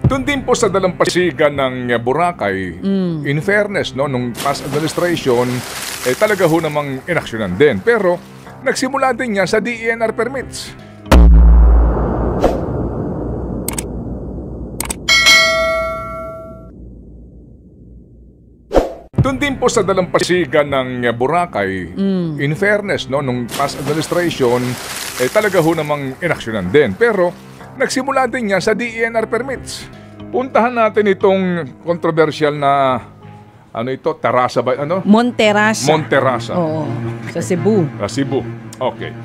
Doon din po sa dalampasigan ng Boracay, in fairness, no, nung past administration, talaga ho namang inaksyonan din. Pero nagsimula din yan sa DENR permits. Doon din po sa dalampasigan ng Boracay, in fairness, no, nung past administration, talaga ho namang inaksyonan din. Pero nagsimula din yan sa DENR permits. Puntahan natin itong controversial na, ano ito, terasa ba? Ano? Monterasa. Monterasa. Oo, sa Cebu. Sa Cebu. Okay.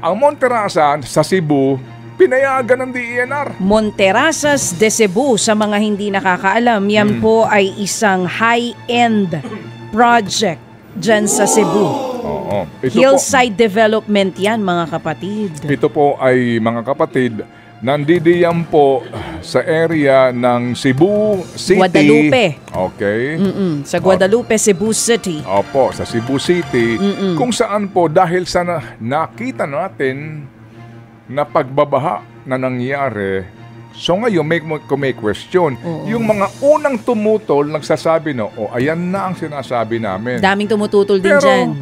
Ang Monterasa sa Cebu, pinayagan ng DENR. Monterasas de Cebu, sa mga hindi nakakaalam, yan po ay isang high-end project dyan sa Cebu. Oo. Hillside development yan, mga kapatid. Ito po ay, mga kapatid, nandidiyan po sa area ng Cebu City. Guadalupe. Okay. Sa Guadalupe, Cebu City. Opo, sa Cebu City. Kung saan po, dahil sa nakita natin na pagbabaha na nangyari, so ngayon may question. Yung mga unang tumutol, nagsasabi ayan na ang sinasabi namin. Daming tumututol din dyan.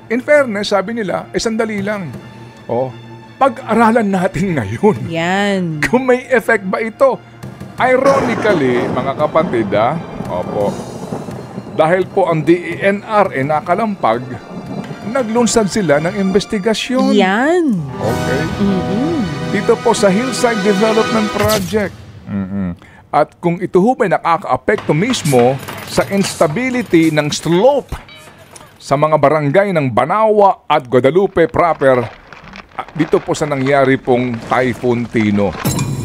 In fairness, sabi nila, sandali lang. Pag-aralan natin ngayon. Yan. Kung may effect ba ito. Ironically, mga kapatid, opo, dahil po ang DENR nakalampag, naglunsad sila ng investigasyon. Yan. Okay. Dito po sa Hillside Development Project. At kung ito ho ba'y nakaka-apekto mismo sa instability ng slope sa mga barangay ng Banawa at Guadalupe proper, dito po sa nangyari pong Typhoon Tino.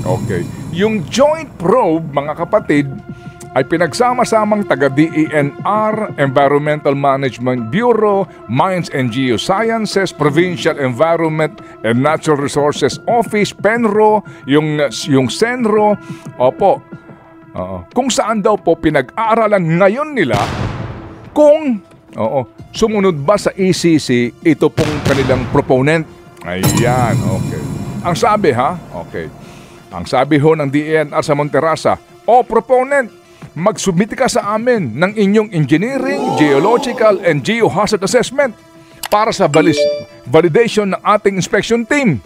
Okay. Yung joint probe, mga kapatid, ay pinagsama-samang taga-DENR, Environmental Management Bureau, Mines and Geosciences, Provincial Environment and Natural Resources Office, PENRO, yung SENRO, opo, kung saan daw po pinag-aaralan ngayon nila kung sumunod ba sa ECC ito pong kanilang proponent. Ayan, okay. Ang sabi ang sabi ho ng DENR sa Monterasa, proponent, mag-submit ka sa amin ng inyong engineering, geological, and geohazard assessment para sa validation ng ating inspection team.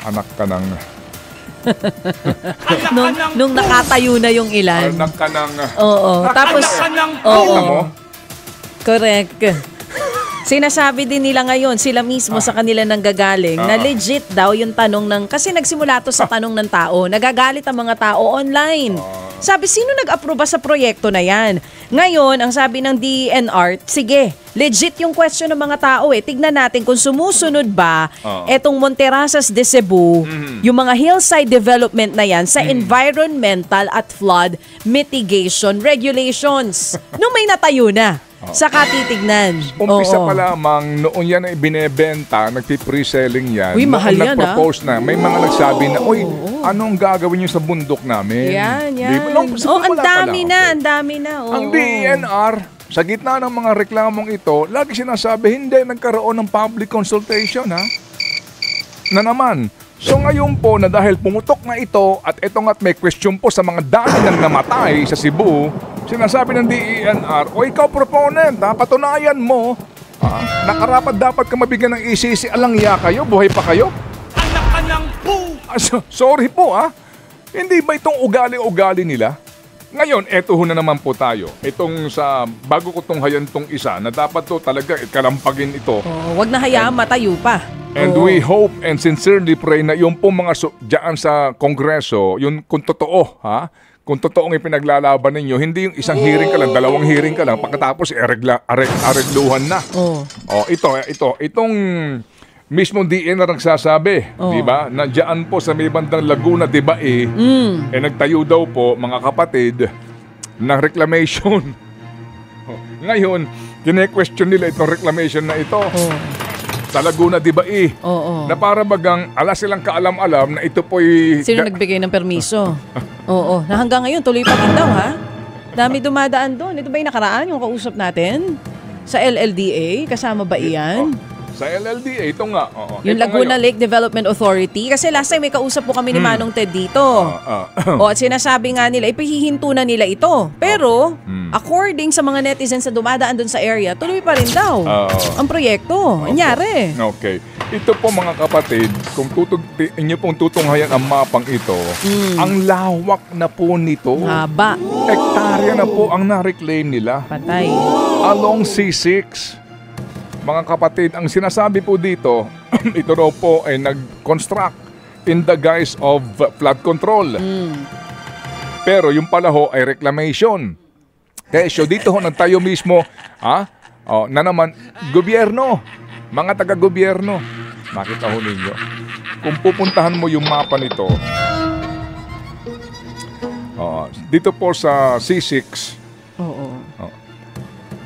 Anak ka ng... nung nakatayo na yung ilan. Anak ka ng... Oo. Tapos... Kita mo? Correct. Sinasabi din nila ngayon, sila mismo sa kanila nanggagaling, na legit daw yung tanong ng, kasi nagsimula to sa tanong ng tao, nagagalit ang mga tao online. Sabi, sino nag-aproba sa proyekto na yan? Ngayon, ang sabi ng DENR, sige, legit yung question ng mga tao Tignan natin kung sumusunod ba etong Monterasas de Cebu, yung mga hillside development na yan sa environmental at flood mitigation regulations. Nung may natayo na. Saka titignan. Umpisa pa lamang, noon yan ay binebenta, nagpi-pre-selling yan. Uy, mahal yan, nag-propose na, may mga nagsabi na, anong gagawin nyo sa bundok namin? Yan. Ang dami na. Ang DENR, sa gitna ng mga reklamong ito, lagi sinasabi, hindi nagkaroon ng public consultation, na naman. So ngayon po na dahil pumutok na ito at ito nga't may question po sa mga dami ng namatay sa Cebu, sinasabi ng DENR, ikaw proponent, patunayan mo, nakarapat dapat ka mabigyan ng ECC, alangya kayo, buhay pa kayo? Anak ka ng po! Sorry po hindi ba itong ugali-ugali nila? Ngayon, eto ho na naman po tayo. Itong bago ko tong hayan tong isa, na dapat to talaga kalampagin ito. Wag na hayaan matayo pa. And we hope and sincerely pray na yung pong mga dyan sa Kongreso, yun kung totoo, kung totoong ipinaglalaban ninyo, hindi yung isang hearing ka lang, dalawang hearing ka lang, pagkatapos aregluhan na. Itong mismong DENR nagsasabi, di ba? Na dyan po sa may bandang Laguna, di ba nagtayo daw po, mga kapatid, ng reclamation. Ngayon, kine-question nila itong reclamation na ito. Sa Laguna, di ba Oo. Na para bagang silang kaalam-alam na ito po'y... Sino nagbigay ng permiso? Oo. Na hanggang ngayon, tuloy pa rin daw, Dami dumadaan doon. Ito ba yung nakaraan, yung kausap natin? Sa LLDA? Kasama ba iyan? Sa LLDA, ito nga. Oo. Yung Ito Laguna ngayon. Lake Development Authority. Kasi last time may kausap po kami ni Manong Ted dito. At sinasabi nga nila, ipahihinto na nila ito. Pero, according sa mga netizens na dumadaan dun sa area, tuloy pa rin daw ang proyekto. Anyari. Okay. Ito po mga kapatid, kung inyo pong tutunghayan ang mapang ito, ang lawak na po nito. Haba. Hektarya na po ang na-reclaim nila. Patay. Along C6. Mga kapatid, ang sinasabi po dito, ito raw po ay nag-construct in the guise of flood control. Pero yung pala ho ay reclamation. Kaya dito ho nagtayo mismo, na naman, gobyerno, mga taga-gobyerno. Makita ho ninyo. Kung pupuntahan mo yung mapa nito, dito po sa C6,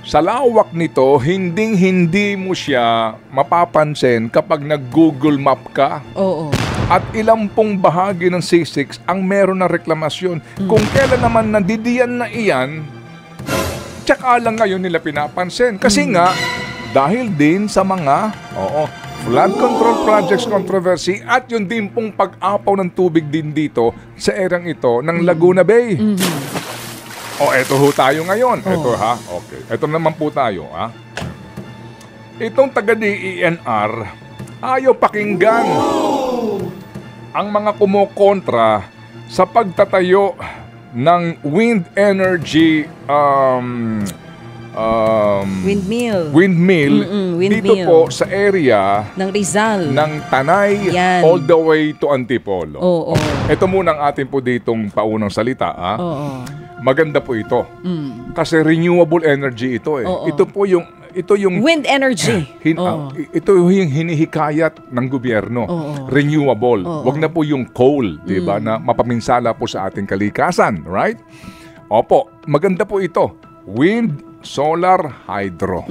sa lawak nito, hindi mo siya mapapansin kapag nag-Google Map ka. At ilang pong bahagi ng C6 ang meron na reklamasyon. Kung kailan naman nandidiyan na iyan, tsaka lang ngayon nila pinapansin. Kasi nga, dahil din sa mga flood control projects controversy at yung din pong pag-apaw ng tubig din dito sa erang ito ng Laguna Bay. Eto ho tayo ngayon. Eto okay. Eto naman po tayo Itong taga-DENR ayaw pakinggan ang mga kumukontra sa pagtatayo ng wind energy windmill dito po sa area ng Rizal, ng Tanay all the way to Antipolo. Ito muna ang atin po ditong paunang salita. Maganda po ito. Kasi renewable energy ito Ito yung wind energy. Ito yung hinihikayat ng gobyerno. Renewable. Wag na po yung coal, 'di ba, na mapaminsala po sa ating kalikasan, right? Opo, maganda po ito. Wind, solar, hydro.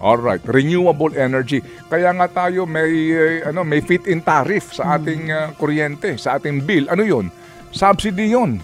Alright, renewable energy. Kaya nga tayo may fit-in tariff sa ating kuryente, sa ating bill. Ano 'yun? Subsidy 'yun.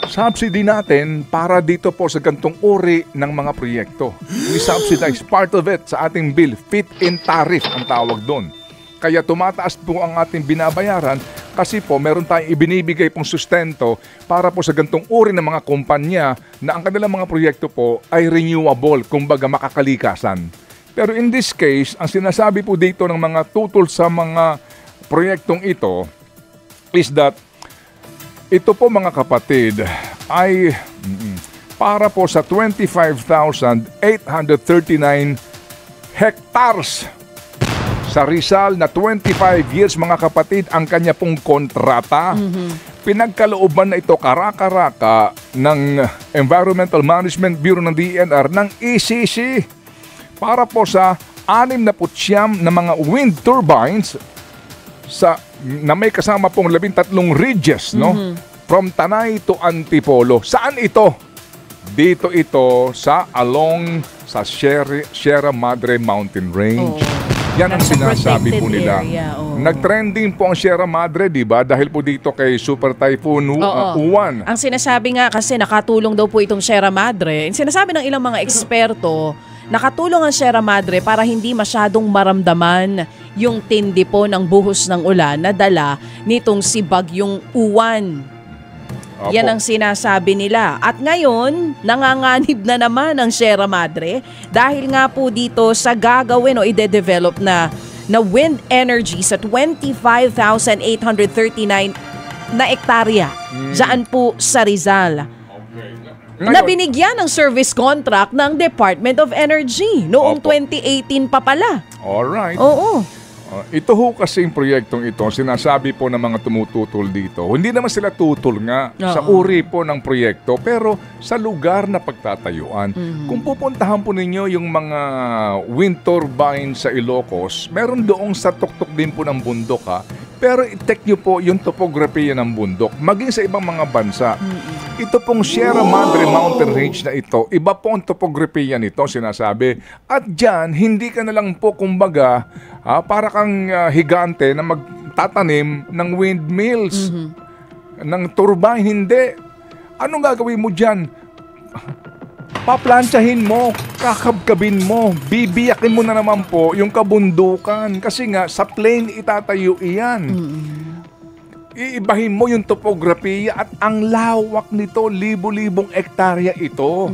Subsidy natin para dito po sa gantong uri ng mga proyekto. We subsidize part of it sa ating bill. Fit-in tariff ang tawag doon. Kaya tumataas po ang ating binabayaran kasi po meron tayong ibinibigay pong sustento para po sa gantong uri ng mga kumpanya na ang kanilang mga proyekto po ay renewable, kumbaga makakalikasan. Pero in this case, ang sinasabi po dito ng mga tutol sa mga proyektong ito is that ito po mga kapatid ay para po sa 25,839 hectares sa Rizal na 25 years mga kapatid ang kanya pong kontrata. Pinagkalooban na ito karaka-raka ng Environmental Management Bureau ng DENR ng ECC para po sa 69 na mga wind turbines na may kasama pong 13 ridges, from Tanay to Antipolo. Saan ito? Dito ito along sa Sierra Madre Mountain Range. Yan ang sinasabi po nila. Nag-trending po ang Sierra Madre, di ba? Dahil po dito kay Super Typhoon Uwan. Ang sinasabi nga kasi nakatulong daw po itong Sierra Madre. Sinasabi ng ilang mga eksperto, nakatulong ang Sierra Madre para hindi masyadong maramdaman yung tindi po ng buhos ng ulan na dala nitong si Bagyong Uwan. Yan ang sinasabi nila. At ngayon, nanganganib na naman ang Sierra Madre dahil nga po dito sa gagawin o ide-develop na wind energy sa 25,839 na ektarya dyan po sa Rizal. Na binigyan ng service contract ng Department of Energy noong 2018 pa pala. Alright. Oo. Ito ho kasing proyektong ito, sinasabi po ng mga tumututol dito. Hindi naman sila tutol nga sa uri po ng proyekto, pero sa lugar na pagtatayuan. Kung pupuntahan po ninyo yung mga wind turbine sa Ilocos, meron doong sa tuktok din po ng bundok Pero i-check nyo po yung topography ng bundok, maging sa ibang mga bansa. Ito pong Sierra Madre Mountain Range na ito, iba po ang topography nito, sinasabi. At dyan, hindi ka na lang po kumbaga, para kang higante na magtatanim ng windmills, ng turbine, hindi. Anong gagawin mo dyan? paplantsahin mo, kakabkabin mo, bibiyakin mo na naman po yung kabundukan. Kasi nga, sa plain itatayo iyan. Iibahin mo yung topography at ang lawak nito, libo-libong ektarya ito.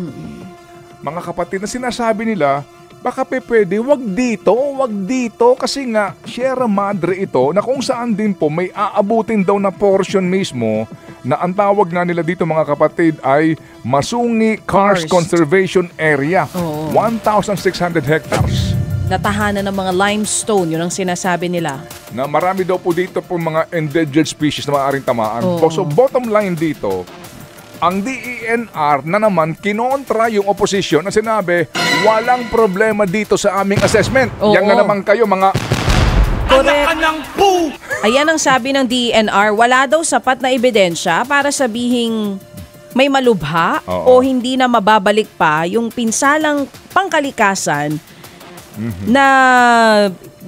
Mga kapatid, na sinasabi nila, baka pwede, wag dito kasi nga Sierra Madre ito na kung saan din po may aabutin daw na portion mismo na ang tawag nga nila dito mga kapatid ay Masungi Karst Conservation Area. 1,600 hectares. Natahanan ng mga limestone, yun ang sinasabi nila. Na marami daw po dito po mga endangered species na maaaring tamaan. So bottom line dito, ang DENR na naman kinontra yung opposition na sinabi, walang problema dito sa aming assessment. Yan na naman kayo mga anak po! Ayan ang sabi ng DENR, wala daw sapat na ebidensya para sabihing may malubha o hindi na mababalik pa yung pinsalang pangkalikasan na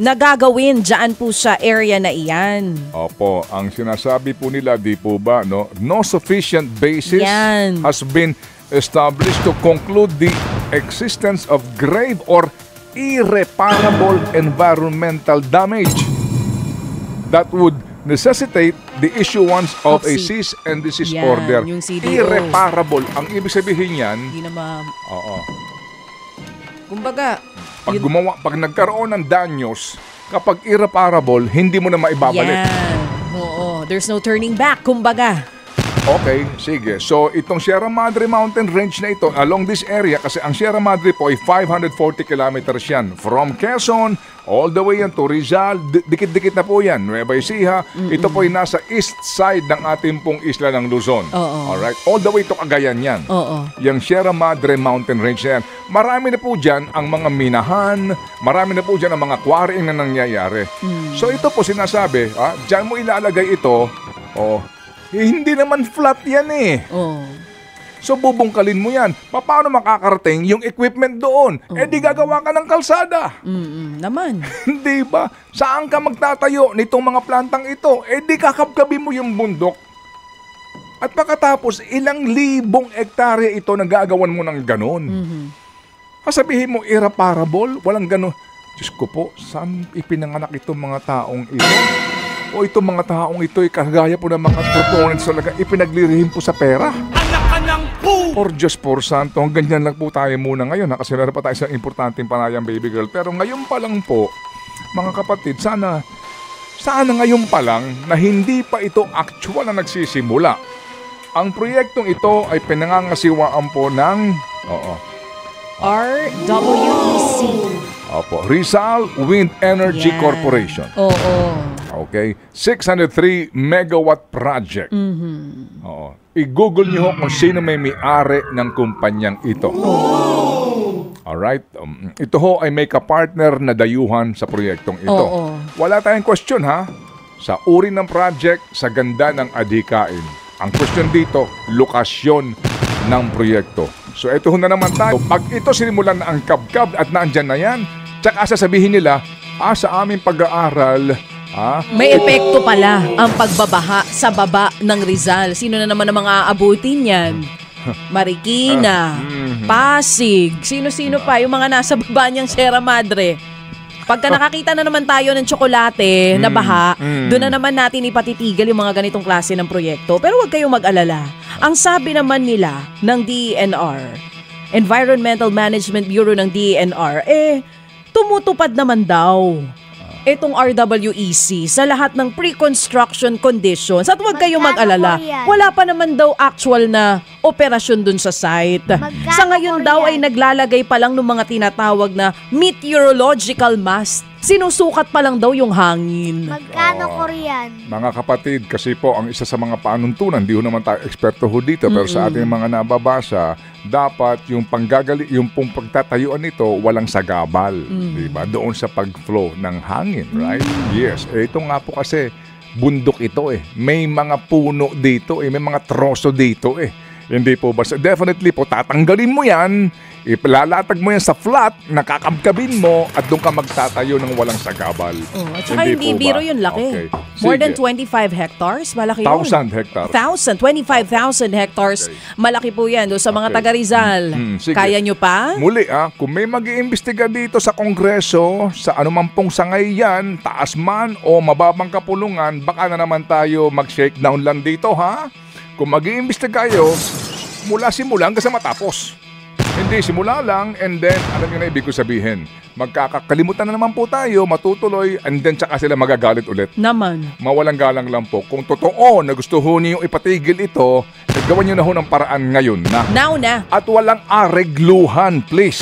nagagawin dyan po sa area na iyan. Opo, ang sinasabi po nila, di po ba, no sufficient basis has been established to conclude the existence of grave or irreparable environmental damage that would necessitate the issuance of a cease and desist order. Yung CDO. Irreparable. Ang ibig sabihin yan, hindi na kumbaga, pag nagkaroon ng danyos, kapag irreparable, hindi mo na maibabalik. There's no turning back, kumbaga. Okay, sige. So, itong Sierra Madre Mountain Range na ito, along this area, kasi ang Sierra Madre po ay 540 kilometers yan. From Quezon, all the way yan to Rizal, dikit-dikit na po yan. Nueva Ecija, ito po ay nasa east side ng ating pong isla ng Luzon. Alright? All the way to Cagayan yan. Yung Sierra Madre Mountain Range na yan. Marami na po dyan ang mga minahan, marami na po dyan ang mga quarrying na nangyayari. So, ito po sinasabi, dyan mo ilalagay ito, hindi naman flat yan eh. So bubungkalin mo yan. Paano makakarating yung equipment doon? Di gagawa ka ng kalsada. Naman. Hindi ba? Saan ka magtatayo nitong mga plantang ito? Di kakabkabi mo yung bundok. At pagkatapos, ilang libong ektarya ito na gagawan mo ng ganon. Kasabihin mo, irreparable? Walang ganon. Diyos ko po, saan ipinanganak itong mga taong ito? O itong mga taong ito ay kagaya po ng mga proponents talaga ipinaglirihim po sa pera. Anak po! Or Diyos por santo, ganyan lang po tayo muna ngayon kasi meron pa tayo isang importanteng panayang baby girl. Pero ngayon pa lang po, mga kapatid, sana ngayon pa lang na hindi pa ito actual na nagsisimula. Ang proyektong ito ay pinangangasiwaan po ng RWEC. Opo, Rizal Wind Energy Corporation. Okay, 603 megawatt project. I-google niyo kung sino may-ari ng kumpanyang ito. Alright, ito ho ay may kapartner na dayuhan sa proyektong ito. Wala tayong question ha, sa uri ng project, sa ganda ng adhikain. Ang question dito, lokasyon ng proyekto. So ito na naman tayo. Pag ito sinimulan na ang kabkab at naandyan na yan, tsaka sasabihin nila, sa aming pag-aaral, may epekto pala ang pagbabaha sa baba ng Rizal. Sino na naman ang mga aabutin yan? Marikina, Pasig, sino-sino pa, yung mga nasa baba niyang Sierra Madre. Pagka nakakita na naman tayo ng tsokolate na baha, doon na naman natin ipatitigil yung mga ganitong klase ng proyekto. Pero huwag kayong mag-alala. Ang sabi naman nila ng DENR, Environmental Management Bureau ng DENR, tumutupad naman daw itong RWEC sa lahat ng pre-construction conditions. At huwag kayong mag-alala, wala pa naman daw actual na operasyon dun sa site. Sa ngayon daw ay naglalagay pa lang ng mga tinatawag na meteorological mast. Sinusukat pa lang daw yung hangin. Magkano Korean? Mga kapatid, kasi po ang isa sa mga panuntunan, di ho naman tayo eksperto ho dito, pero sa ating mga nababasa, dapat yung yung pong pagtatayuan nito, walang sagabal. Diba? Doon sa pag-flow ng hangin, right? Yes. Ito nga po kasi, bundok ito eh. May mga puno dito eh. May mga troso dito eh. Hindi po ba? Definitely po, tatanggalin mo yan, ipalatag mo yan sa flat, nakakabkabin mo, at doon ka magtatayo ng walang sagabal. At saka hindi po biro ba? yun, laki. Okay. More than Sige. 25 hectares, malaki yun. 1,000 hectares. 25,000 hectares. Okay. Malaki po yan. Doon sa mga Okay. taga Rizal. Sige. Kaya nyo pa? Muli kung may mag-iimbestiga dito sa Kongreso, sa anumang pong sangay yan, taas man o mababang kapulungan, baka na naman tayo mag-shakedown lang dito, ha? Kung mag-iimbestiga kayo, simula hanggang sa matapos. Hindi, simula lang and then, alam nyo na ibig ko sabihin, magkakalimutan na naman po tayo, matutuloy, and then tsaka sila magagalit ulit. Naman. Mawalang galang lang po. Kung totoo na gusto ho niyong ipatigil ito, gawan nyo na ho ng paraan ngayon na. Now na. At walang aregluhan, please.